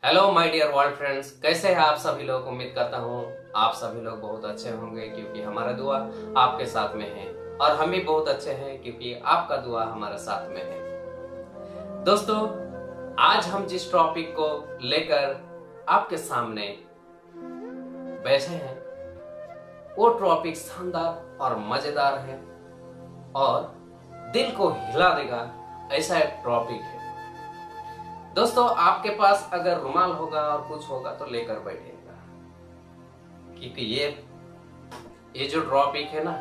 Hello my dear world friends, कैसे हैं आप सभी लोग। उम्मीद करता हूँ आप सभी लोग बहुत अच्छे होंगे क्योंकि हमारा दुआ आपके साथ में है और हम भी बहुत अच्छे हैं क्योंकि आपका दुआ हमारे साथ में है। दोस्तों, आज हम जिस टॉपिक को लेकर आपके सामने बैठे हैं वो टॉपिक शानदार और मजेदार है और दिल को हिला देगा ऐसा एक टॉपिक है। दोस्तों, आपके पास अगर रुमाल होगा और कुछ होगा तो लेकर बैठिएगा क्योंकि ये जो टॉपिक है ना,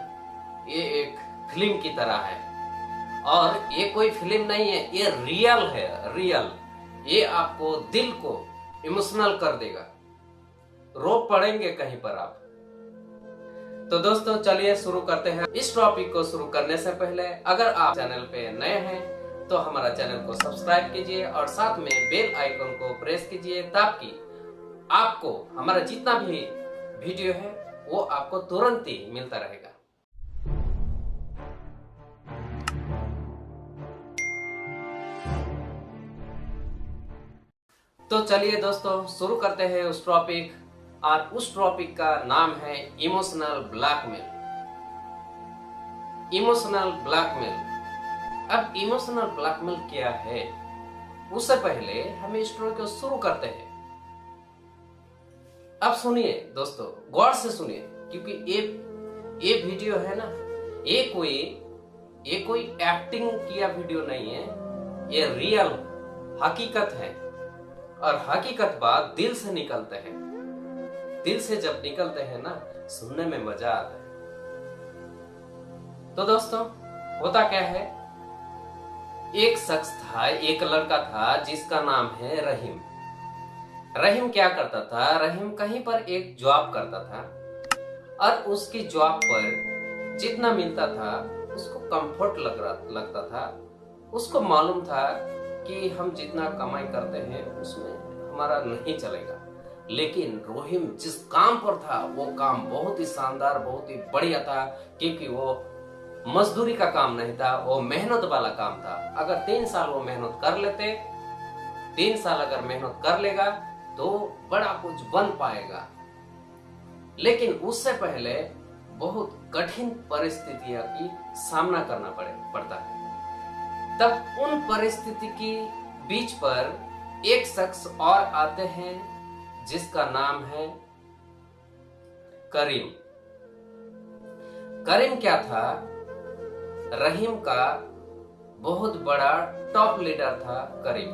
ये एक फिल्म की तरह है और ये कोई फिल्म नहीं है, ये रियल है। रियल ये आपको दिल को इमोशनल कर देगा, रो पड़ेंगे कहीं पर आप। तो दोस्तों, चलिए शुरू करते हैं। इस टॉपिक को शुरू करने से पहले अगर आप चैनल पे नए हैं तो हमारा चैनल को सब्सक्राइब कीजिए और साथ में बेल आइकन को प्रेस कीजिए ताकि आपको हमारा जितना भी वीडियो है वो आपको तुरंत ही मिलता रहेगा। तो चलिए दोस्तों, शुरू करते हैं उस टॉपिक, और उस टॉपिक का नाम है इमोशनल ब्लैकमेल। Emotional blackmail. अब इमोशनल ब्लैकमेल क्या है, उससे पहले हम इस स्टोरी को शुरू करते हैं। अब सुनिए दोस्तों, गौर से सुनिए क्योंकि ये वीडियो है ना, ये कोई एक्टिंग किया वीडियो नहीं है, ये रियल हकीकत है और हकीकत बात दिल से निकलते हैं। दिल से जब निकलते हैं ना, सुनने में मजा आता है। तो दोस्तों, होता क्या है, एक शख्स था, एक लड़का था जिसका नाम है रहीम। रहीम क्या करता था, रहीम कहीं पर एक जॉब करता था और उसकी जॉब पर जितना मिलता था उसको कंफर्ट लगता था। उसको मालूम था कि हम जितना कमाई करते हैं उसमें हमारा नहीं चलेगा, लेकिन रहीम जिस काम पर था वो काम बहुत ही शानदार, बहुत ही बढ़िया था क्योंकि वो मजदूरी का काम नहीं था, वो मेहनत वाला काम था। अगर 3 साल वो मेहनत कर लेते, 3 साल अगर मेहनत कर लेगा तो बड़ा कुछ बन पाएगा। लेकिन उससे पहले बहुत कठिन परिस्थितियों की सामना करना पड़ता है। तब उन परिस्थिति की बीच पर एक शख्स और आते हैं जिसका नाम है करीम। करीम क्या था, रहीम का बहुत बड़ा टॉप लीडर था करीम।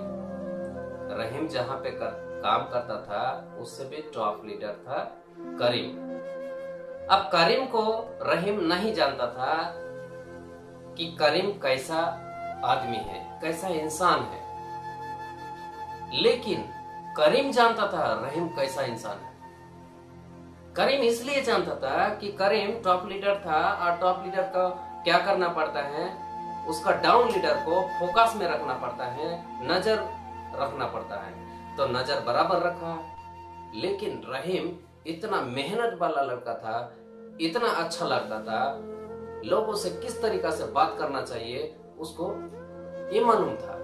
रहीम जहां पे काम करता था उससे भी टॉप लीडर था करीम। अब करीम को रहीम नहीं जानता था कि करीम कैसा आदमी है, कैसा इंसान है, लेकिन करीम जानता था रहीम कैसा इंसान है। करीम इसलिए जानता था कि करीम टॉप लीडर था और टॉप लीडर का क्या करना पड़ता है, उसका डाउन लीडर को फोकस में रखना पड़ता है, नजर रखना पड़ता है। तो नजर बराबर रखा, लेकिन रहीम इतना मेहनत वाला लड़का था, इतना अच्छा लगता था, लोगों से किस तरीका से बात करना चाहिए उसको ये मालूम था।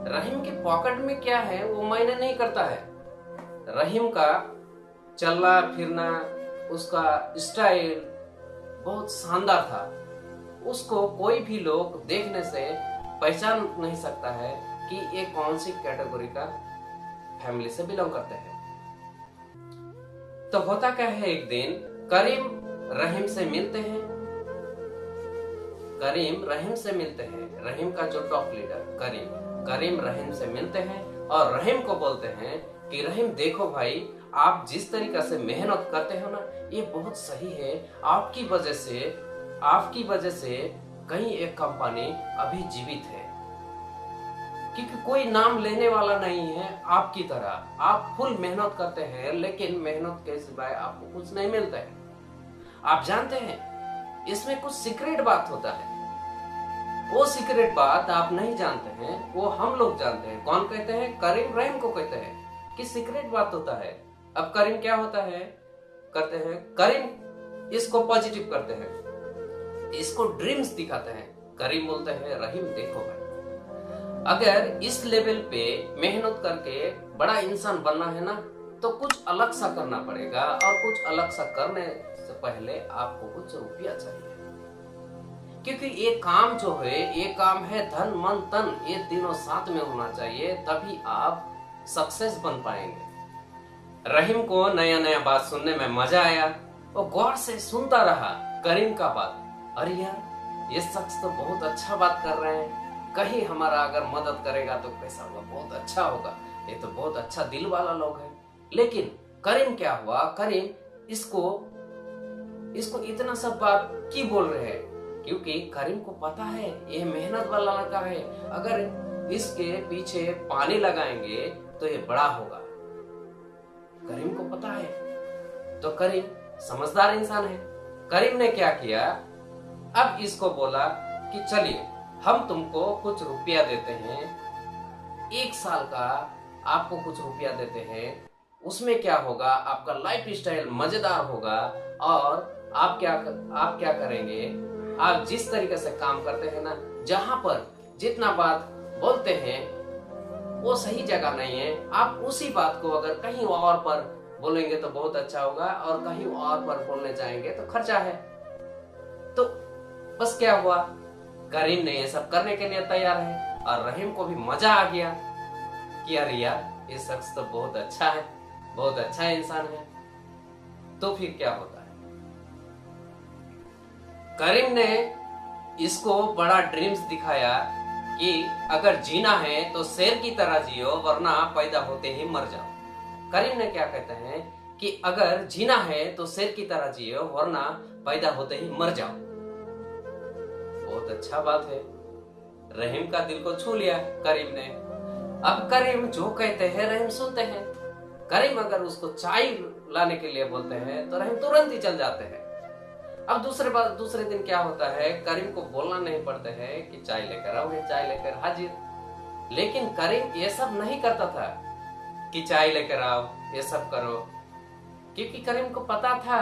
रहीम के पॉकेट में क्या है वो मायने नहीं करता है। रहीम का चलना फिरना, उसका स्टाइल बहुत शानदार था। उसको कोई भी लोग देखने से पहचान नहीं सकता है कि ये कौन सी कैटेगरी का फैमिली से बिलोंग करते हैं। तो होता क्या है, एक दिन करीम रहीम से मिलते हैं। करीम रहीम से मिलते हैं, रहीम का जो टॉप लीडर करीम रहीम से मिलते हैं और रहीम को बोलते हैं कि रहीम देखो भाई, आप जिस तरीका से मेहनत करते हो ना, ये बहुत सही है। आपकी वजह से कहीं एक कंपनी अभी जीवित है, क्योंकि कोई नाम लेने वाला नहीं है आपकी तरह। आप फुल मेहनत करते हैं लेकिन मेहनत के सिवाय आपको कुछ नहीं मिलता है। आप जानते हैं इसमें कुछ सीक्रेट बात होता है, वो सीक्रेट बात आप नहीं जानते हैं, वो हम लोग जानते हैं। कौन कहते हैं? करीम रहीम को कहते हैं कि सीक्रेट बात होता है। अब करीम क्या होता है करते हैं, करीम इसको पॉजिटिव करते हैं, इसको ड्रीम्स दिखाते हैं। करीम बोलते हैं रहीम देखो भाई, अगर इस लेवल पे मेहनत करके बड़ा इंसान बनना है ना, तो कुछ अलग सा करना पड़ेगा, और कुछ अलग सा करने से पहले आपको कुछ रुपया चाहिए। क्योंकि ये काम जो है, ये काम है धन मन तन, ये तीनों साथ में होना चाहिए, तभी आप सक्सेस बन पाएंगे। रहीम को नया नया बात सुनने में मजा आया। वो गौर से सुनता रहा करीम का बात। अरे यार, ये शख्स तो बहुत अच्छा बात कर रहे हैं, कहीं हमारा अगर मदद करेगा तो कैसा होगा, बहुत अच्छा होगा, ये तो बहुत अच्छा दिल वाला लोग है। लेकिन करीम क्या हुआ, करीम इसको इतना सब बात क्यों बोल रहे हैं? क्योंकि करीम को पता है ये मेहनत वाला लड़का है, अगर इसके पीछे पानी लगाएंगे तो ये बड़ा होगा। करीम को पता है, तो करीम समझदार इंसान है। करीम ने क्या किया, अब इसको बोला कि चलिए हम तुमको कुछ रुपया देते हैं, 1 साल का आपको कुछ रुपया देते हैं। उसमें क्या होगा, आपका लाइफ स्टाइल मजेदार होगा, और आप क्या करेंगे, आप जिस तरीके से काम करते हैं ना, जहां पर जितना बात बोलते हैं वो सही जगह नहीं है, आप उसी बात को अगर कहीं और पर बोलेंगे तो बहुत अच्छा होगा, और कहीं और पर बोलने जाएंगे तो खर्चा है। तो बस क्या हुआ, करीम ने ये सब करने के लिए तैयार है, और रहीम को भी मजा आ गया कि अरे यार, ये शख्स तो बहुत अच्छा है, बहुत अच्छा इंसान है। तो फिर क्या होता है, करीम ने इसको बड़ा ड्रीम्स दिखाया कि अगर जीना है तो शेर की तरह जियो, वरना पैदा होते ही मर जाओ। करीम ने क्या कहते हैं कि अगर जीना है तो शेर की तरह जियो, वरना पैदा होते ही मर जाओ। बहुत अच्छा बात है, रहीम का दिल को छू लिया करीम ने। अब करीम जो कहते हैं रहीम सुनते हैं। करीम अगर उसको चाय लाने के लिए बोलते हैं तो रहीम तुरंत ही चल जाते हैं। अब दूसरे दिन क्या होता है, करीम को बोलना नहीं पड़ता है कि चाय लेकर आओ, चाय लेकर हाजिर। लेकिन करीम ये सब नहीं करता था कि चाय लेकर आओ, ये सब करो, क्योंकि करीम को पता था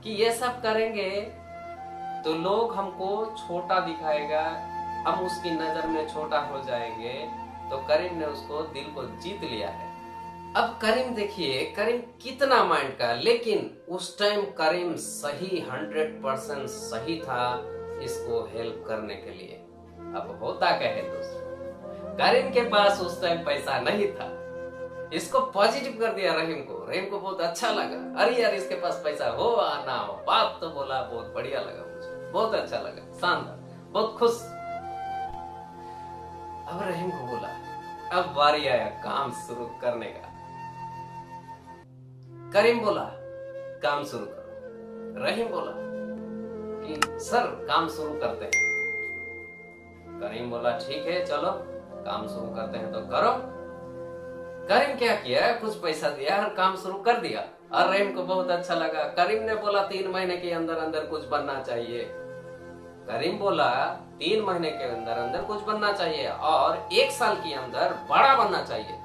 कि ये सब करेंगे तो लोग हमको छोटा दिखाएगा, हम उसकी नजर में छोटा हो जाएंगे। तो करीम ने उसको दिल को जीत लिया है। अब करीम देखिए, करीम कितना माइंड का, लेकिन उस टाइम करीम सही 100% सही था इसको हेल्प करने के लिए। अब होता क्या है दोस्तों, करीम के पास उस टाइम पैसा नहीं था, इसको पॉजिटिव कर दिया रहीम को। रहीम को बहुत अच्छा लगा, अरे यार इसके पास पैसा हो ना हो, बात तो बोला, बहुत बढ़िया लगा मुझे, बहुत अच्छा लगा, शानदार, बहुत खुश। अब रहीम को बोला अब बारी आया काम शुरू करने का। करीम बोला काम शुरू करो। रहीम बोला कि सर काम शुरू करते हैं। करीम बोला ठीक है चलो काम शुरू करते हैं तो करो। करीम क्या किया, कुछ पैसा दिया और काम शुरू कर दिया, और रहीम को बहुत अच्छा लगा। करीम ने बोला 3 महीने के अंदर अंदर कुछ बनना चाहिए। करीम बोला 3 महीने के अंदर अंदर कुछ बनना चाहिए, और 1 साल के अंदर बड़ा बनना चाहिए।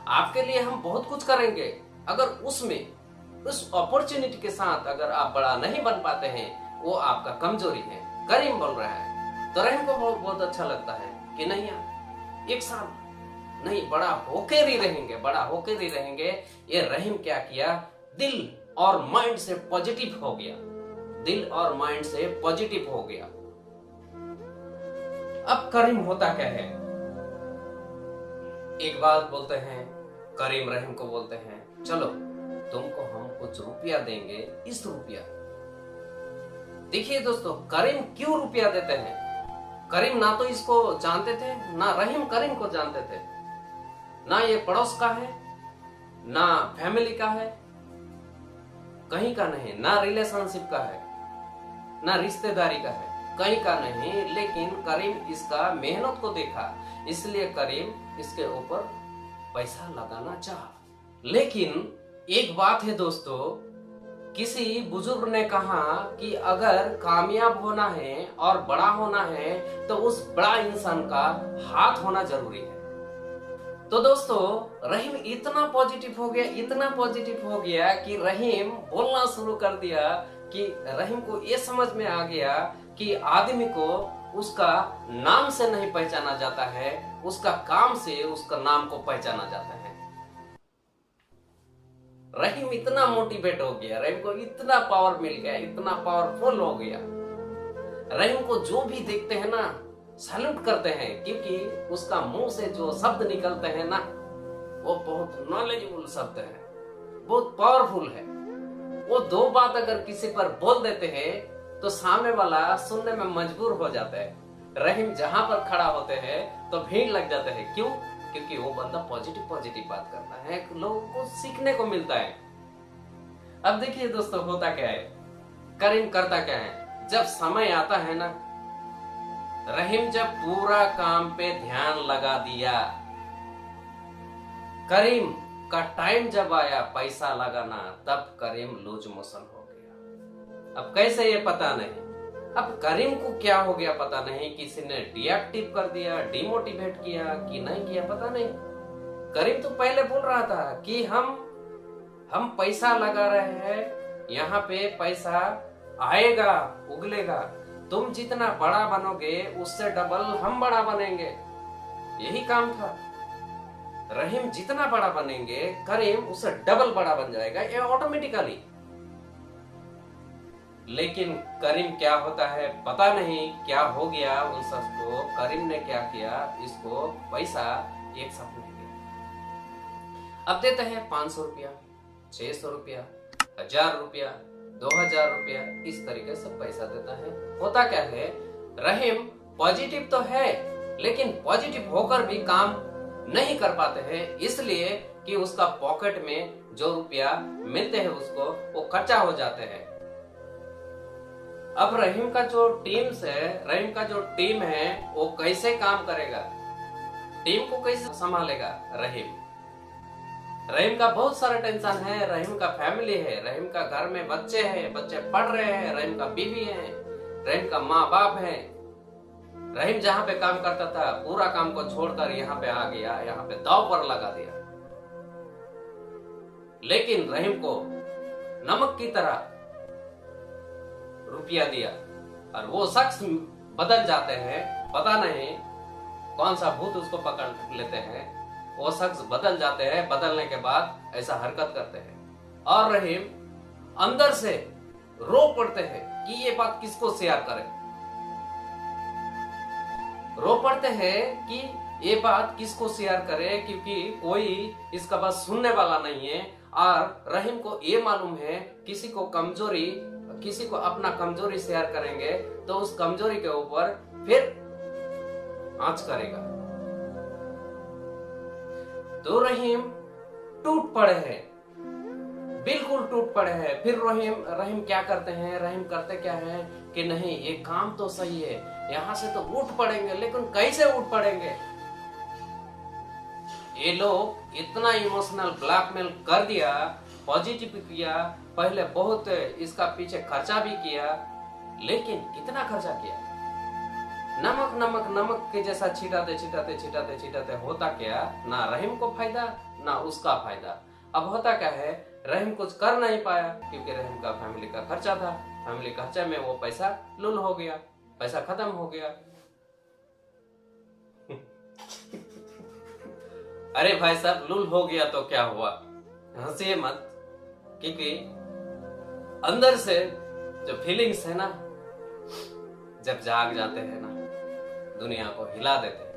आपके लिए हम बहुत कुछ करेंगे, अगर उसमें उस अपॉर्चुनिटी के साथ अगर आप बड़ा नहीं बन पाते हैं, वो आपका कमजोरी है। करीम बोल रहा है, तो रहीम को बहुत अच्छा लगता है कि नहीं यार 1 साल नहीं, बड़ा होकर ही रहेंगे, बड़ा होकर ही रहेंगे। ये रहीम क्या किया, दिल और माइंड से पॉजिटिव हो गया, दिल और माइंड से पॉजिटिव हो गया। अब करीम होता क्या है, एक बात बोलते हैं, करीम रहीम को बोलते हैं चलो तुमको हम कुछ रुपया देंगे, इस रुपया। देखिए दोस्तों, करीम क्यों रुपया देते हैं, करीम ना तो इसको जानते थे, ना रहीम करीम को जानते थे, ना ये पड़ोस का है, ना फैमिली का है, कहीं का नहीं, ना रिलेशनशिप का है, ना रिश्तेदारी का है, कहीं का नहीं। लेकिन करीम इसका मेहनत को देखा, इसलिए करीम इसके ऊपर पैसा लगाना चाहा। लेकिन एक बात है दोस्तों, किसी बुजुर्ग ने कहा कि अगर कामयाब होना है और बड़ा होना है तो उस बड़ा इंसान का हाथ होना जरूरी है। तो दोस्तों रहीम इतना पॉजिटिव हो गया, इतना पॉजिटिव हो गया कि रहीम बोलना शुरू कर दिया कि रहीम को ये समझ में आ गया कि आदमी को उसका नाम से नहीं पहचाना जाता है, उसका काम से उसका नाम को पहचाना जाता है। रहीम इतना मोटिवेट हो गया, रहीम को इतना पावर मिल गया, इतना पावरफुल हो गया। रहीम को जो भी देखते हैं ना सैल्यूट करते हैं, क्योंकि उसका मुंह से जो शब्द निकलते हैं ना वो बहुत नॉलेजेबल शब्द है, बहुत पावरफुल है। वो दो बात अगर किसी पर बोल देते हैं तो सामने वाला सुनने में मजबूर हो जाता है। रहीम जहां पर खड़ा होते हैं तो भीड़ लग जाते हैं। क्यों? क्योंकि वो बंदा पॉजिटिव बात करता है, लोगों को सीखने को मिलता है। अब देखिए दोस्तों, होता क्या है, करीम करता क्या है, जब समय आता है ना, रहीम जब पूरा काम पे ध्यान लगा दिया, करीम का टाइम जब आया पैसा लगाना, तब करीम लूज मोशन हो गया। अब कैसे ये पता नहीं, अब करीम को क्या हो गया पता नहीं, किसी ने डीएक्टिव कर दिया, डिमोटिवेट किया कि नहीं किया पता नहीं। करीम तो पहले बोल रहा था कि हम पैसा लगा रहे हैं, यहाँ पे पैसा आएगा, उगलेगा, तुम जितना बड़ा बनोगे उससे डबल हम बड़ा बनेंगे, यही काम था। रहीम जितना बड़ा बनेंगे करीम उससे डबल बड़ा बन जाएगा, ये ऑटोमेटिकली। लेकिन करीम क्या होता है पता नहीं, क्या हो गया उन सबको, करीम ने क्या किया, इसको पैसा एक साथ नहीं दिया। अब देते हैं 500 रुपया, 600 रुपया, 1000 रुपया, 2000 रुपया, इस तरीके से पैसा देता है। होता क्या है, रहीम पॉजिटिव तो है लेकिन पॉजिटिव होकर भी काम नहीं कर पाते हैं, इसलिए कि उसका पॉकेट में जो रुपया मिलते हैं उसको वो खर्चा हो जाते हैं। अब रहीम का जो टीम है वो कैसे काम करेगा, टीम को कैसे संभालेगा रहीम का बहुत सारा टेंशन है, रहीम का फैमिली है, रहीम का घर में बच्चे हैं, बच्चे पढ़ रहे हैं, रहीम का बीवी है, रहीम का माँ बाप है। रहीम जहां पे काम करता था पूरा काम को छोड़कर यहाँ पे आ गया, यहाँ पे दाव पर लगा दिया। लेकिन रहीम को नमक की तरह रुपया दिया और वो शख्स बदल जाते हैं, पता नहीं कौन सा भूत उसको पकड़ लेते हैं, वो शख्स बदल जाते हैं। बदलने के बाद ऐसा हरकत करते हैं और रहीम अंदर से रो पड़ते हैं कि ये बात किसको शेयर करें, रो पड़ते हैं कि ये बात किसको शेयर करे, क्योंकि कोई इसका बात सुनने वाला नहीं है। और रहीम को ये मालूम है किसी को अपना कमजोरी शेयर करेंगे तो उस कमजोरी के ऊपर फिर आंच करेगा। तो रहीम टूट पड़े हैं, बिल्कुल टूट पड़े हैं। फिर रहीम क्या करते हैं, रहीम करते क्या है कि नहीं ये काम तो सही है, यहां से तो उठ पड़ेंगे, लेकिन कैसे उठ पड़ेंगे, ये लोग इतना इमोशनल ब्लैकमेल कर दिया, पॉजिटिव किया, पहले बहुत इसका पीछे खर्चा भी किया, लेकिन कितना खर्चा किया, नमक के जैसा छिटाते होता क्या, ना रहीम को फायदा ना उसका फायदा। अब होता क्या है, रहीम कुछ कर नहीं पाया क्योंकि रहीम का फैमिली का खर्चा था, फैमिली खर्चे में वो पैसा लुल हो गया, पैसा खत्म हो गया। अरे भाई साहब, लुल हो गया तो क्या हुआ, हंसिए मत, क्योंकि अंदर से जो फीलिंग्स है ना, जब जाग जाते हैं ना, दुनिया को हिला देते हैं,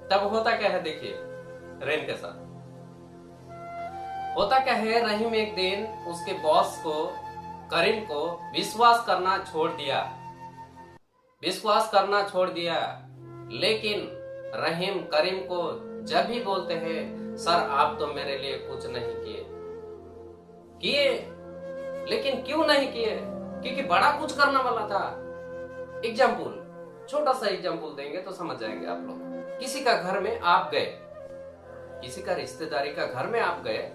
तब होता क्या है देखिए रहीम के साथ। होता क्या है, रहीम एक दिन उसके बॉस को, करीम को विश्वास करना छोड़ दिया। लेकिन रहीम करीम को जब भी बोलते हैं, सर आप तो मेरे लिए कुछ नहीं किए, लेकिन क्यों नहीं किए, क्योंकि बड़ा कुछ करने वाला था। एग्जाम्पल, छोटा सा एग्जाम्पल देंगे तो समझ जाएंगे आप लोग। किसी का घर में आप गए, किसी का रिश्तेदारी का घर में आप गए,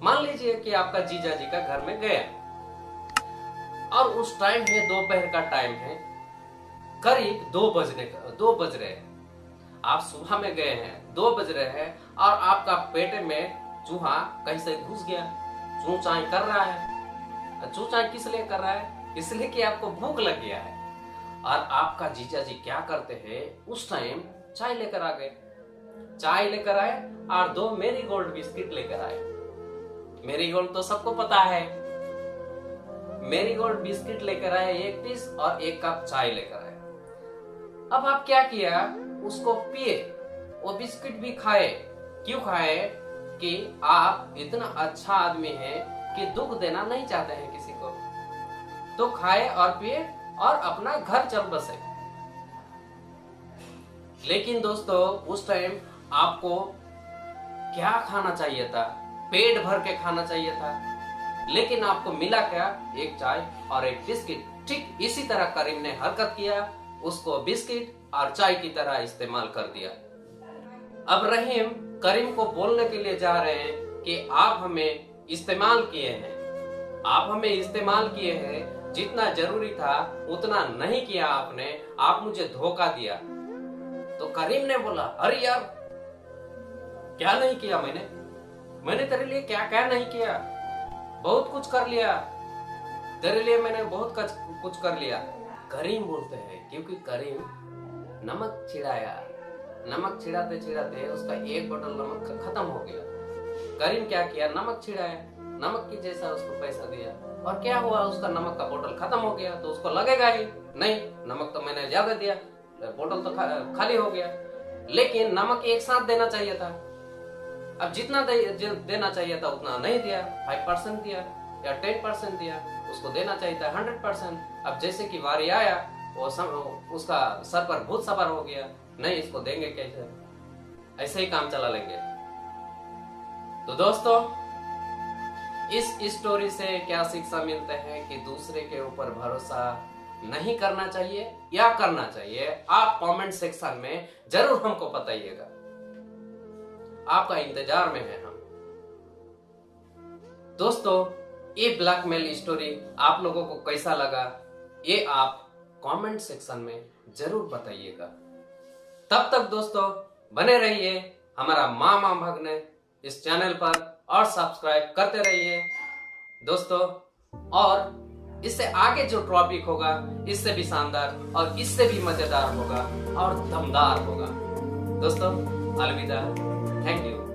मान लीजिए कि आपका जीजा जी का घर में गया, और उस टाइम है दोपहर का टाइम है, करीब 2 बज रहे हैं, आप सुबह में गए हैं, 2 बज रहे हैं, और आपका पेट में चूहा कहीं से घुस गया, चूं चाई कर रहा है। चूं चाई किस लिए कर रहा है, इसलिए कि आपको भूख लग गया है। और आपका जीजा जी क्या करते हैं, उस टाइम चाय लेकर आ गए, चाय लेकर आए और 2 मेरीगोल्ड बिस्किट लेकर आए। मेरीगोल्ड तो सबको पता है। मेरीगोल्ड बिस्किट लेकर आए 1 पीस और 1 कप चाय लेकर आए। अब आप क्या किया, उसको पिए, वो बिस्किट भी खाए। क्यों खाए? कि आप इतना अच्छा आदमी हैं कि दुख देना नहीं चाहते हैं किसी को, तो खाए और पिए और अपना घर चल बसे। लेकिन दोस्तों उस टाइम आपको क्या खाना चाहिए था? पेट भर के खाना चाहिए था, लेकिन आपको मिला क्या? 1 चाय और 1 बिस्किट। ठीक इसी तरह करीम ने हरकत किया, उसको बिस्किट और चाय की तरह इस्तेमाल कर दिया। अब रहीम करीम को बोलने के लिए जा रहे हैं कि आप हमें इस्तेमाल किए हैं, आप हमें इस्तेमाल किए हैं, जितना जरूरी था उतना नहीं किया आपने, आप मुझे धोखा दिया। तो करीम ने बोला, अरे यार क्या नहीं किया मैंने तेरे लिए क्या क्या नहीं किया, बहुत कुछ कर लिया तेरे लिए, मैंने बहुत कुछ कर लिया। करीम बोलते हैं क्योंकि करीम नमक छिड़ाया, नमक छिड़ाते छिड़ाते उसका 1 बोतल नमक खत्म हो गया। करीम क्या किया? नमक छिड़ाया, नमक की जैसा उसको पैसा दिया, और क्या हुआ? उसका नमक का बोतल खत्म हो गया। तो उसको लगेगा ही नहीं, नमक तो मैंने ज्यादा दिया, बोतल तो खाली हो गया। लेकिन नमक एक साथ देना चाहिए था। अब जितना देना चाहिए था उतना नहीं दिया, 5% दिया या 10% दिया, उसको देना चाहिए था 100%। अब जैसे कि वारी आया, वो उसका सर पर भूत सवार हो गया, नहीं इसको देंगे कैसे, ऐसे ही काम चला लेंगे। तो दोस्तों इस स्टोरी से क्या शिक्षा मिलते हैं कि दूसरे के ऊपर भरोसा नहीं करना चाहिए या करना चाहिए? आप कमेंट सेक्शन में जरूर हमको बताइएगा, आपका इंतजार में है हम। दोस्तों ये ब्लैकमेल स्टोरी आप लोगों को कैसा लगा, ये आप कमेंट सेक्शन में जरूर बताइएगा। तब तक दोस्तों बने रहिए हमारा मामा भगने इस चैनल पर और सब्सक्राइब करते रहिए दोस्तों। और इससे आगे जो टॉपिक होगा इससे भी शानदार और इससे भी मजेदार होगा और दमदार होगा। दोस्तों अलविदा, थैंक यू।